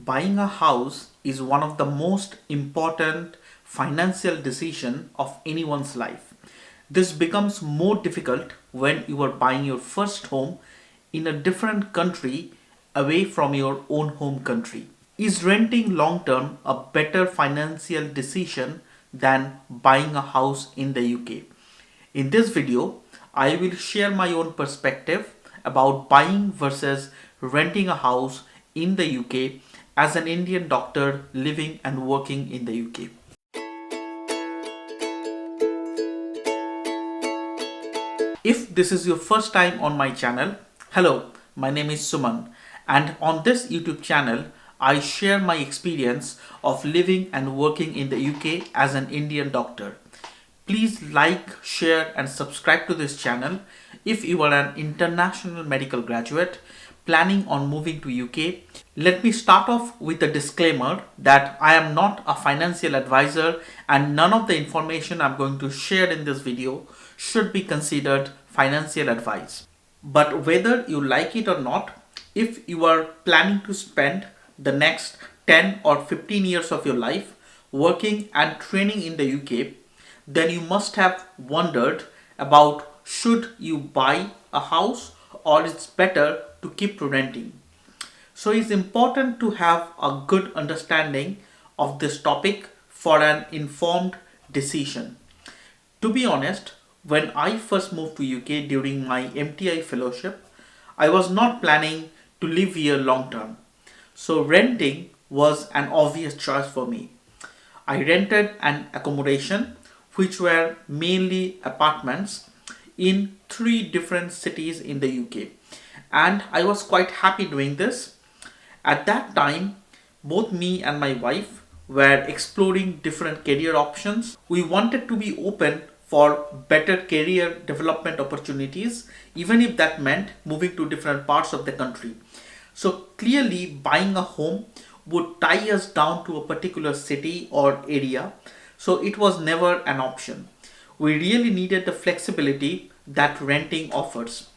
Buying a house is one of the most important financial decision of anyone's life. This becomes more difficult when you are buying your first home in a different country away from your own home country. Is renting long term a better financial decision than buying a house in the UK? In this video, I will share my own perspective about buying versus renting a house in the UK as an Indian doctor living and working in the UK. If this is your first time on my channel, hello, my name is Suman, and on this YouTube channel, I share my experience of living and working in the UK as an Indian doctor. Please like, share and subscribe to this channel if you are an international medical graduate planning on moving to UK. Let me start off with a disclaimer that I am not a financial advisor and none of the information I'm going to share in this video should be considered financial advice. But whether you like it or not, if you are planning to spend the next 10 or 15 years of your life working and training in the UK, then you must have wondered about should you buy a house or it's better to keep renting. So it's important to have a good understanding of this topic for an informed decision. To be honest, when I first moved to UK during my MTI fellowship, I was not planning to live here long term. So renting was an obvious choice for me. I rented an accommodation which were mainly apartments in 3 different cities in the UK, and I was quite happy doing this. At that time, both me and my wife were exploring different career options. We wanted to be open for better career development opportunities, even if that meant moving to different parts of the country. So clearly buying a home would tie us down to a particular city or area, so it was never an option. We really needed the flexibility that renting offers.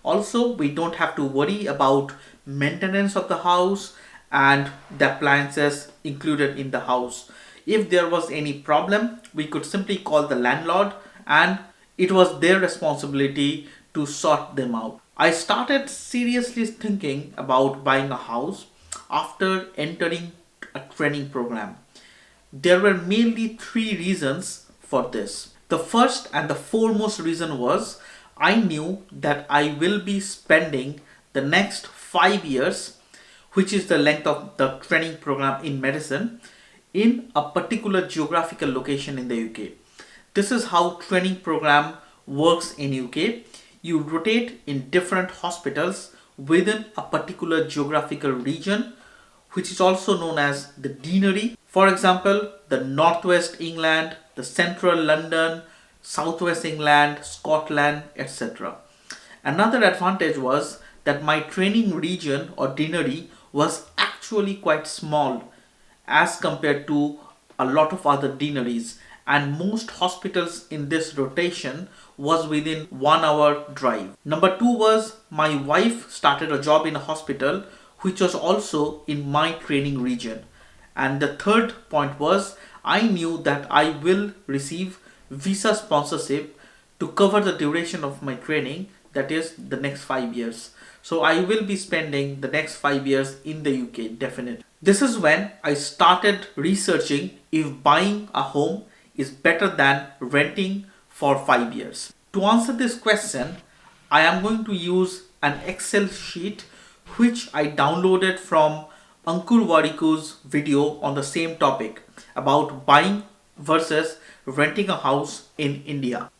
Also, we don't have to worry about maintenance of the house and the appliances included in the house. If there was any problem, we could simply call the landlord and it was their responsibility to sort them out. I started seriously thinking about buying a house after entering a training program. There were mainly 3 reasons for this. The first and the foremost reason was I knew that I will be spending the next 5 years, which is the length of the training program in medicine, in a particular geographical location in the UK. This is how training program works in UK. You rotate in different hospitals within a particular geographical region, which is also known as the deanery. For example, the Northwest England, the Central London, Southwest England, Scotland, etc. Another advantage was that my training region or deanery was actually quite small as compared to a lot of other deaneries, and most hospitals in this rotation was within 1 hour drive. Number 2 was my wife started a job in a hospital which was also in my training region. And the third point was I knew that I will receive visa sponsorship to cover the duration of my training, that is the next 5 years. So I will be spending the next 5 years in the UK, definitely. This is when I started researching if buying a home is better than renting for 5 years. To answer this question, I am going to use an Excel sheet which I downloaded from Ankur Warikoo's video on the same topic about buying versus renting a house in India.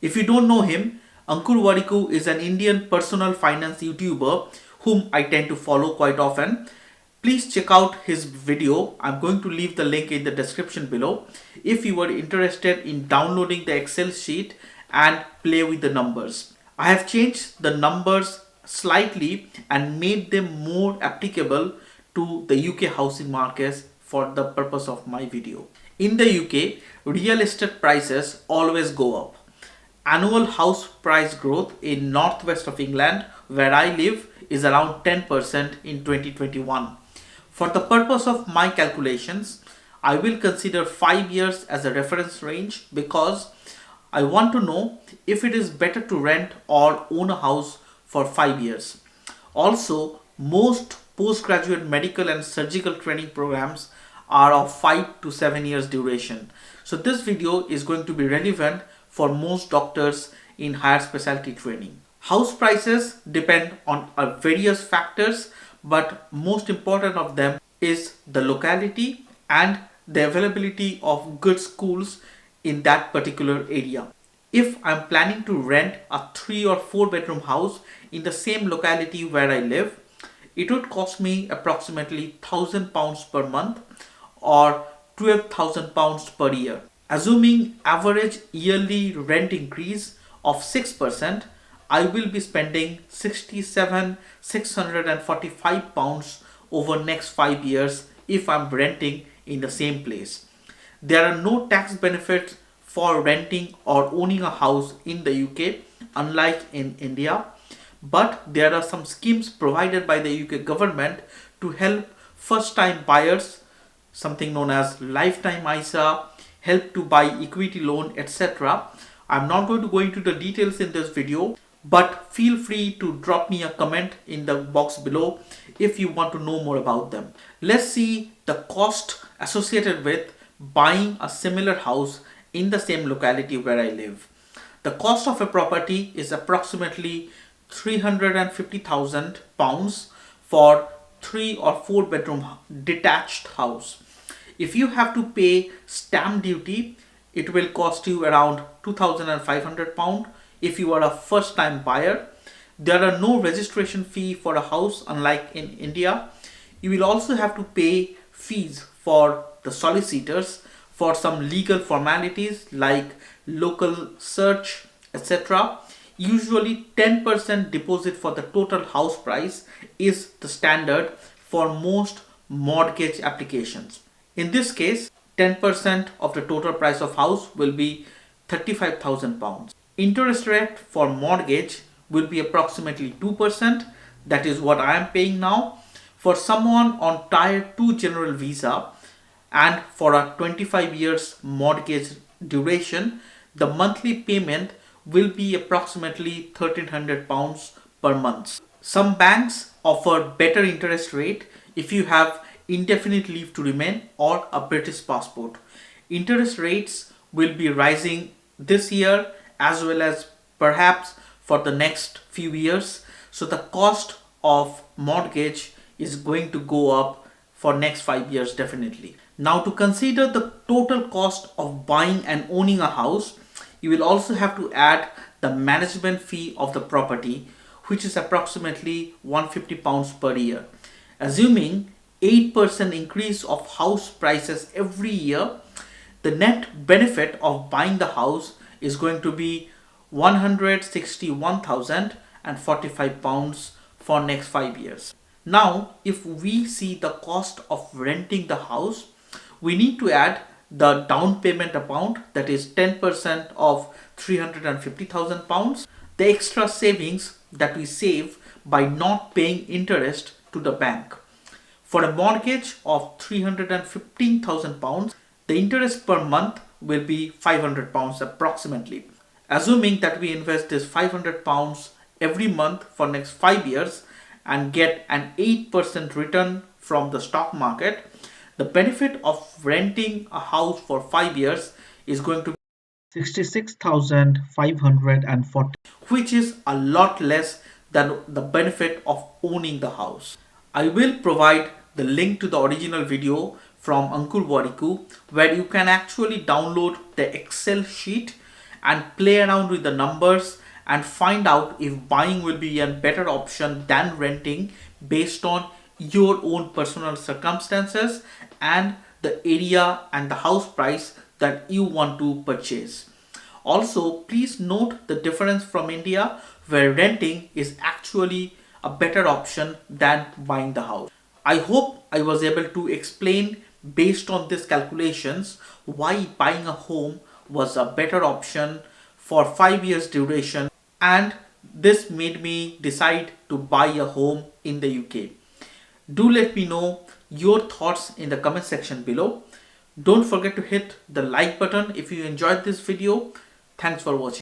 If you don't know him, Ankur Warikoo is an Indian personal finance YouTuber whom I tend to follow quite often. Please check out his video. I'm going to leave the link in the description below if you are interested in downloading the Excel sheet and play with the numbers. I have changed the numbers slightly and made them more applicable to the UK housing markets for the purpose of my video. In the UK, real estate prices always go up. Annual house price growth in northwest of England, where I live, is around 10% in 2021. For the purpose of my calculations, I will consider 5 years as a reference range because I want to know if it is better to rent or own a house for 5 years. Also, most postgraduate medical and surgical training programs are of 5 to 7 years duration. So this video is going to be relevant for most doctors in higher specialty training. House prices depend on various factors, but most important of them is the locality and the availability of good schools in that particular area. If I'm planning to rent a 3 or 4 bedroom house in the same locality where I live, it would cost me approximately £1,000 per month or £12,000 per year. Assuming average yearly rent increase of 6%, I will be spending £67,645 over next 5 years if I'm renting in the same place. There are no tax benefits for renting or owning a house in the UK, unlike in India, but there are some schemes provided by the UK government to help first time buyers, something known as lifetime ISA, help to buy equity loan, etc. I'm not going to go into the details in this video, but feel free to drop me a comment in the box below if you want to know more about them. Let's see the cost associated with buying a similar house in the same locality where I live. The cost of a property is approximately £350,000 for 3 or 4 bedroom detached house. If you have to pay stamp duty, it will cost you around £2,500 if you are a first time buyer. There are no registration fee for a house unlike in India. You will also have to pay fees for the solicitors for some legal formalities like local search, etc. Usually 10% deposit for the total house price is the standard for most mortgage applications. In this case, 10% of the total price of house will be £35,000. Interest rate for mortgage will be approximately 2%. That is what I am paying now. For someone on Tier 2 general visa and for a 25 years mortgage duration, the monthly payment will be approximately £1,300 per month. Some banks offer better interest rate if you have indefinite leave to remain or a British passport. Interest rates will be rising this year as well as perhaps for the next few years. So the cost of mortgage is going to go up for next 5 years definitely. Now to consider the total cost of buying and owning a house, you will also have to add the management fee of the property, which is approximately £150 per year. Assuming 8% increase of house prices every year, the net benefit of buying the house is going to be £161,045 for next 5 years. Now, if we see the cost of renting the house, we need to add the down payment amount, that is 10% of £350,000, the extra savings that we save by not paying interest to the bank. For a mortgage of £315,000, the interest per month will be £500 approximately. Assuming that we invest this £500 every month for next 5 years and get an 8% return from the stock market, the benefit of renting a house for 5 years is going to be 66,540, which is a lot less than the benefit of owning the house. I will provide the link to the original video from Ankur Warikoo where you can actually download the Excel sheet and play around with the numbers and find out if buying will be a better option than renting based on your own personal circumstances and the area and the house price that you want to purchase. Also, please note the difference from India where renting is actually a better option than buying the house. I hope I was able to explain based on these calculations why buying a home was a better option for 5 years duration, and this made me decide to buy a home in the UK. Do let me know your thoughts in the comment section below. Don't forget to hit the like button if you enjoyed this video. Thanks for watching.